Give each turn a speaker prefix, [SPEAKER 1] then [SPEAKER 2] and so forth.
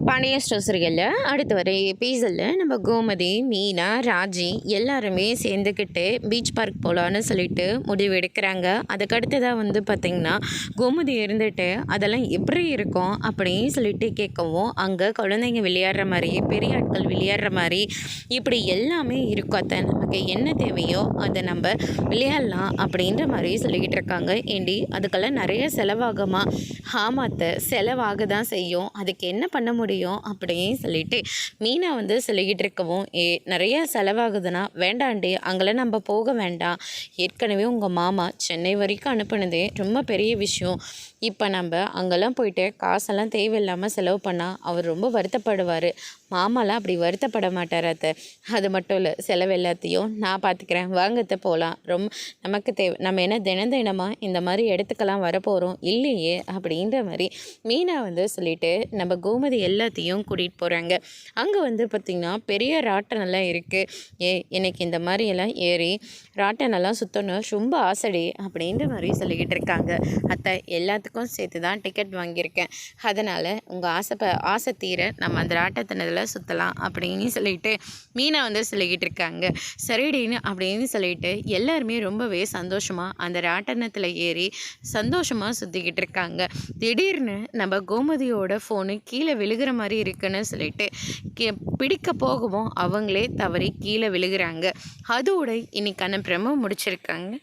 [SPEAKER 1] Pandian store சீரியலில் அடுத்து வர எபிசோடில் நம்ம கோமதி, மீனா, ராஜி எல்லாருமே சேர்ந்துக்கிட்டு பீச் பார்க் போகலான்னு சொல்லிட்டு முடிவு எடுக்கிறாங்க. அதுக்கடுத்ததாக பார்த்திங்கன்னா கோமதி இருந்துட்டு அதெல்லாம் எப்படி இருக்கும் அப்படின்னு சொல்லிட்டு கேட்கவும், அங்கே குழந்தைங்க விளையாடுற மாதிரி, பெரிய ஆட்கள் விளையாடுற மாதிரி இப்படி எல்லாமே இருக்கும். அத்தை நமக்கு என்ன தேவையோ அதை நம்ம விளையாடலாம் அப்படின்ற மாதிரி சொல்லிக்கிட்டு இருக்காங்க. ஏண்டி அதுக்கெல்லாம் நிறைய செலவாகுமா? ஆமாத்த, செலவாக தான் செய்யும். அதுக்கு என்ன பண்ண முடியும் அப்படின்னு சொல்லிட்டு மீனா சொல்லிக்கிட்டு இருக்கவும், நிறைய செலவாகுதுன்னா வேண்டாண்டி, அங்கெல்லாம் நம்ம போக வேண்டாம். ஏற்கனவே உங்கள் மாமா சென்னை வரைக்கும் அனுப்புனதே ரொம்ப பெரிய விஷயம். இப்போ நம்ம அங்கெல்லாம் போயிட்டு காசெல்லாம் தேவையில்லாமல் செலவு பண்ணால் அவர் ரொம்ப வருத்தப்படுவார். மாமாலாம் அப்படி வருத்தப்பட மாட்டார் அத்தை. அது மட்டும் இல்லை, செலவு எல்லாத்தையும் நான் பார்த்துக்கிறேன். வாங்கத்தை போகலாம். நமக்கு நம்ம என்ன தினமாக இந்த மாதிரி இடத்துக்கெல்லாம் வரப்போகிறோம் இல்லையே அப்படின்ற மாதிரி மீனா சொல்லிட்டு நம்ம கோமதி எல்லாத்தையும் கூட்டிகிட்டு போகிறாங்க. அங்கே பார்த்திங்கன்னா பெரிய ராட்டனெல்லாம் இருக்குது. எனக்கு இந்த மாதிரியெல்லாம் ஏறி ராட்டனெல்லாம் சுற்றணும் ரொம்ப ஆசைடி அப்படின்ற மாதிரி சொல்லிக்கிட்டு இருக்காங்க. அத்தை, எல்லாத்துக்கும் சேர்த்து தான் டிக்கெட் வாங்கியிருக்கேன். அதனால் உங்கள் ஆசை தீர நம்ம அந்த ராட்டத்தினதில் சுற்றலாம் அப்படின்னு சொல்லிட்டு மீனா சொல்லிக்கிட்டு இருக்காங்க. சரிடின்னு அப்படின்னு சொல்லிட்டு எல்லாருமே ரொம்பவே சந்தோஷமாக அந்த ராட்டனத்தில் ஏறி சந்தோஷமாக சுற்றிக்கிட்டு இருக்காங்க. திடீர்னு நம்ம கோமதியோட ஃபோனு கீழே விழுகிற மாதிரி இருக்குன்னு சொல்லிட்டு பிடிக்க போகவும் அவங்களே தவறி கீழே விழுகிறாங்க. அதோட இன்னைக்கான பிரமோ முடிச்சிருக்காங்க.